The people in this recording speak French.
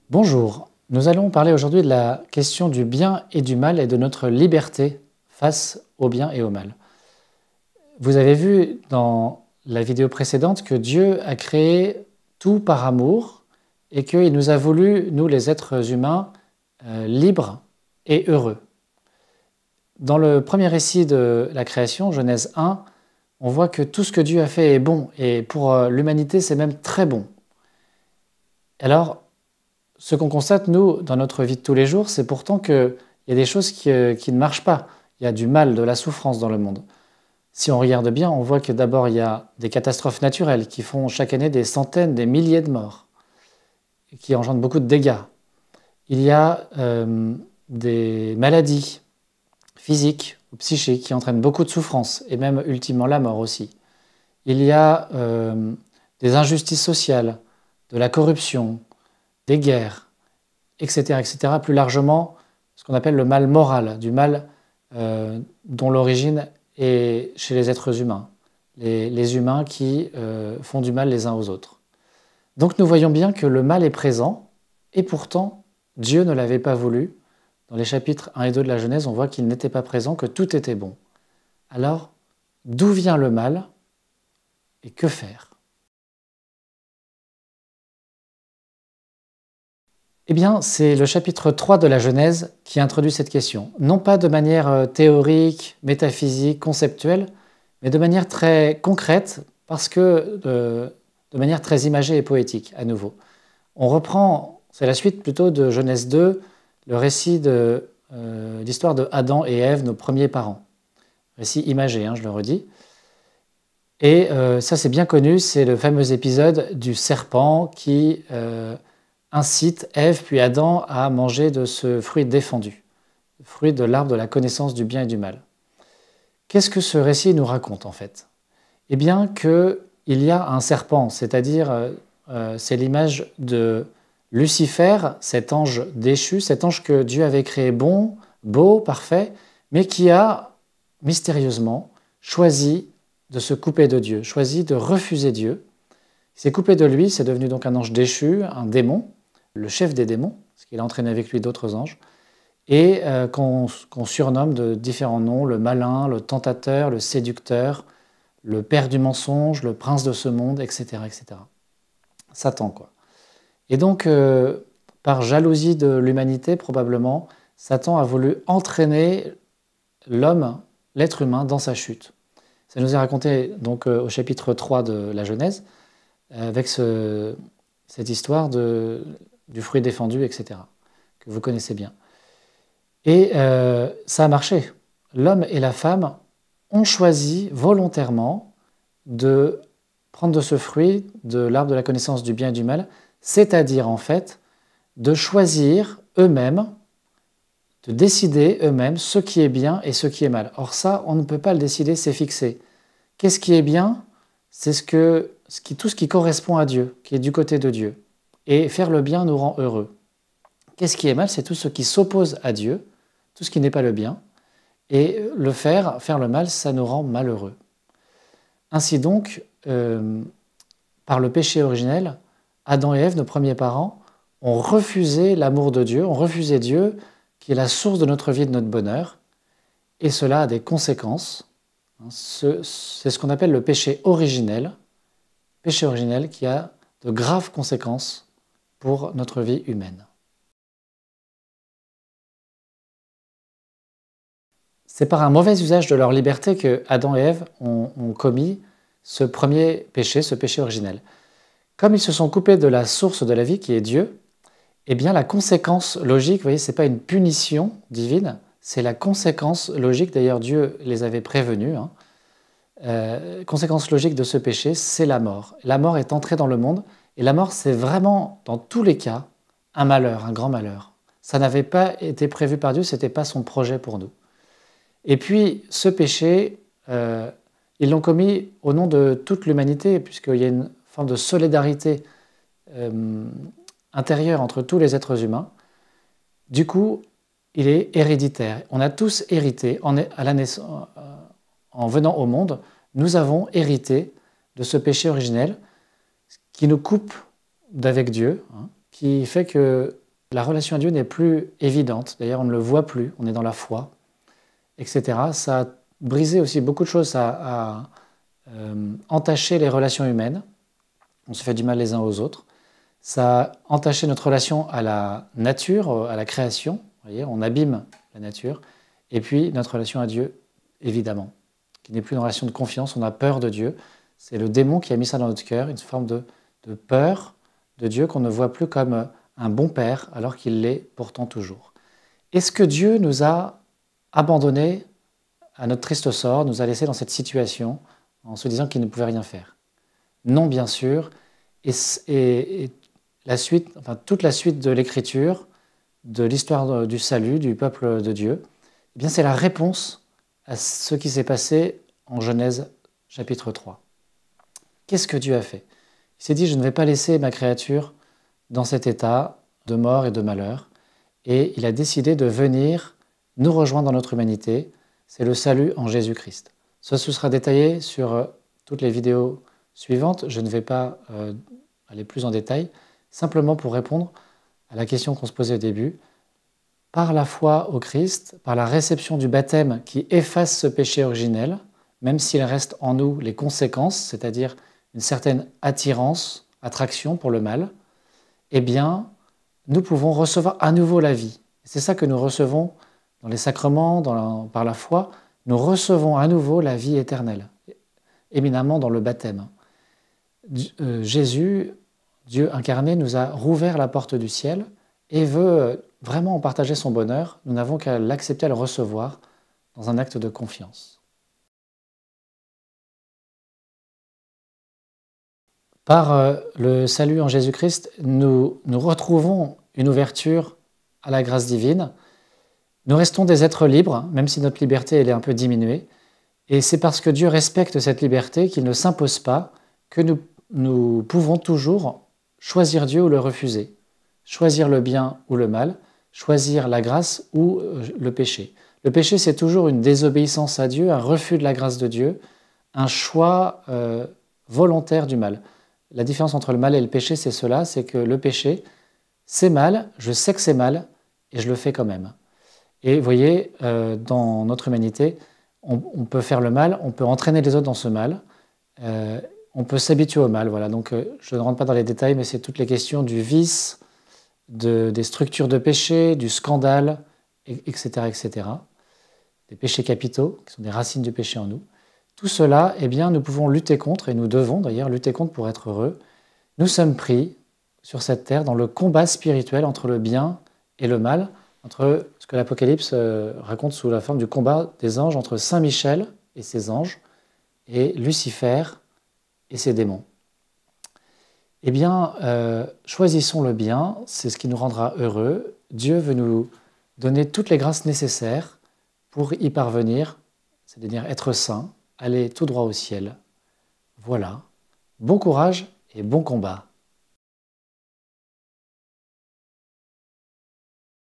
Bonjour, nous allons parler aujourd'hui de la question du bien et du mal et de notre liberté face au bien et au mal. Vous avez vu dans la vidéo précédente que Dieu a créé tout par amour et qu'il nous a voulu, nous les êtres humains, libres et heureux. Dans le premier récit de la création, Genèse 1, on voit que tout ce que Dieu a fait est bon et pour l'humanité c'est même très bon. Alors, ce qu'on constate, nous, dans notre vie de tous les jours, c'est pourtant qu'il y a des choses qui ne marchent pas. Il y a du mal, de la souffrance dans le monde. Si on regarde bien, on voit que d'abord, il y a des catastrophes naturelles qui font chaque année des centaines, des milliers de morts, et qui engendrent beaucoup de dégâts. Il y a des maladies physiques ou psychiques qui entraînent beaucoup de souffrance, et même ultimement la mort aussi. Il y a des injustices sociales, de la corruption, des guerres, etc., etc. Plus largement, ce qu'on appelle le mal moral, du mal dont l'origine est chez les êtres humains, les humains qui font du mal les uns aux autres. Donc nous voyons bien que le mal est présent, et pourtant Dieu ne l'avait pas voulu. Dans les chapitres 1 et 2 de la Genèse, on voit qu'il n'était pas présent, que tout était bon. Alors, d'où vient le mal et que faire ? Eh bien, c'est le chapitre 3 de la Genèse qui introduit cette question. Non pas de manière théorique, métaphysique, conceptuelle, mais de manière très concrète, parce que de manière très imagée et poétique, à nouveau. On reprend, c'est la suite plutôt de Genèse 2, le récit de l'histoire de Adam et Ève, nos premiers parents. Récit imagé, je le redis. Et ça, c'est bien connu, c'est le fameux épisode du serpent qui incite Ève puis Adam à manger de ce fruit défendu, le fruit de l'arbre de la connaissance du bien et du mal. Qu'est-ce que ce récit nous raconte en fait? Eh bien qu'il y a un serpent, c'est-à-dire c'est l'image de Lucifer, cet ange déchu, cet ange que Dieu avait créé bon, beau, parfait, mais qui a mystérieusement choisi de se couper de Dieu, choisi de refuser Dieu. Il s'est coupé de lui, c'est devenu donc un ange déchu, un démon, le chef des démons, parce qu'il a entraîné avec lui d'autres anges, et qu'on surnomme de différents noms, le malin, le tentateur, le séducteur, le père du mensonge, le prince de ce monde, etc. etc. Satan, quoi. Et donc, par jalousie de l'humanité, probablement, Satan a voulu entraîner l'homme, l'être humain, dans sa chute. Ça nous est raconté donc au chapitre 3 de la Genèse, avec cette histoire du fruit défendu, etc., que vous connaissez bien. Et ça a marché. L'homme et la femme ont choisi volontairement de prendre de ce fruit, de l'arbre de la connaissance du bien et du mal, c'est-à-dire en fait de choisir eux-mêmes, de décider eux-mêmes ce qui est bien et ce qui est mal. Or ça, on ne peut pas le décider, c'est fixé. Qu'est-ce qui est bien? C'est tout ce qui correspond à Dieu, qui est du côté de Dieu. Et faire le bien nous rend heureux. Qu'est-ce qui est mal? C'est tout ce qui s'oppose à Dieu, tout ce qui n'est pas le bien. Et faire le mal, ça nous rend malheureux. Ainsi donc, par le péché originel, Adam et Ève, nos premiers parents, ont refusé l'amour de Dieu, ont refusé Dieu, qui est la source de notre vie et de notre bonheur. Et cela a des conséquences. C'est ce qu'on appelle le péché originel qui a de graves conséquences pour notre vie humaine. C'est par un mauvais usage de leur liberté que Adam et Ève ont commis ce premier péché, ce péché originel. Comme ils se sont coupés de la source de la vie qui est Dieu, eh bien la conséquence logique, vous voyez, ce n'est pas une punition divine, c'est la conséquence logique, d'ailleurs Dieu les avait prévenus, conséquence logique de ce péché, c'est la mort. La mort est entrée dans le monde, et la mort c'est vraiment, dans tous les cas, un malheur, un grand malheur. Ça n'avait pas été prévu par Dieu, ce n'était pas son projet pour nous. Et puis ce péché, ils l'ont commis au nom de toute l'humanité, puisqu'il y a une forme de solidarité intérieure entre tous les êtres humains. Du coup, il est héréditaire. On a tous hérité, en venant au monde, nous avons hérité de ce péché originel qui nous coupe d'avec Dieu, qui fait que la relation à Dieu n'est plus évidente. D'ailleurs, on ne le voit plus, on est dans la foi, etc. Ça a brisé aussi beaucoup de choses, ça a entaché les relations humaines. On se fait du mal les uns aux autres. Ça a entaché notre relation à la nature, à la création. Vous voyez, on abîme la nature. Et puis notre relation à Dieu, évidemment, qui n'est plus une relation de confiance. On a peur de Dieu. C'est le démon qui a mis ça dans notre cœur, une forme de peur de Dieu qu'on ne voit plus comme un bon père, alors qu'il l'est pourtant toujours. Est-ce que Dieu nous a abandonnés à notre triste sort, nous a laissés dans cette situation en se disant qu'il ne pouvait rien faire? Non, bien sûr. Et la suite, enfin, toute la suite de l'Écriture, de l'histoire du salut, du peuple de Dieu, eh bien, c'est la réponse à ce qui s'est passé en Genèse chapitre 3. Qu'est-ce que Dieu a fait? Il s'est dit, je ne vais pas laisser ma créature dans cet état de mort et de malheur. Et il a décidé de venir nous rejoindre dans notre humanité. C'est le salut en Jésus-Christ. Ça, ce sera détaillé sur toutes les vidéos suivantes. Je ne vais pas aller plus en détail, simplement pour répondre à la question qu'on se posait au début. Par la foi au Christ, par la réception du baptême qui efface ce péché originel, même s'il reste en nous les conséquences, c'est-à-dire une certaine attirance, attraction pour le mal, eh bien, nous pouvons recevoir à nouveau la vie. C'est ça que nous recevons dans les sacrements, par la foi. Nous recevons à nouveau la vie éternelle, éminemment dans le baptême. Jésus, Dieu incarné, nous a rouvert la porte du ciel et veut vraiment en partager son bonheur. Nous n'avons qu'à l'accepter, à le recevoir dans un acte de confiance. Par le salut en Jésus-Christ, nous retrouvons une ouverture à la grâce divine. Nous restons des êtres libres, même si notre liberté elle est un peu diminuée. Et c'est parce que Dieu respecte cette liberté, qu'il ne s'impose pas, que nous pouvons toujours choisir Dieu ou le refuser. Choisir le bien ou le mal, choisir la grâce ou le péché. Le péché, c'est toujours une désobéissance à Dieu, un refus de la grâce de Dieu, un choix volontaire du mal. La différence entre le mal et le péché, c'est cela, c'est que le péché, c'est mal, je sais que c'est mal, et je le fais quand même. Et vous voyez, dans notre humanité, on peut faire le mal, on peut entraîner les autres dans ce mal, on peut s'habituer au mal. Voilà. Donc, je ne rentre pas dans les détails, mais c'est toutes les questions du vice, des structures de péché, du scandale, etc., etc. Des péchés capitaux, qui sont des racines du péché en nous. Tout cela, eh bien, nous pouvons lutter contre, et nous devons d'ailleurs lutter contre pour être heureux. Nous sommes pris sur cette terre dans le combat spirituel entre le bien et le mal, entre ce que l'Apocalypse raconte sous la forme du combat des anges entre Saint Michel et ses anges, et Lucifer et ses démons. Eh bien, choisissons le bien, c'est ce qui nous rendra heureux. Dieu veut nous donner toutes les grâces nécessaires pour y parvenir, c'est-à-dire être saint, aller tout droit au ciel. Voilà. Bon courage et bon combat.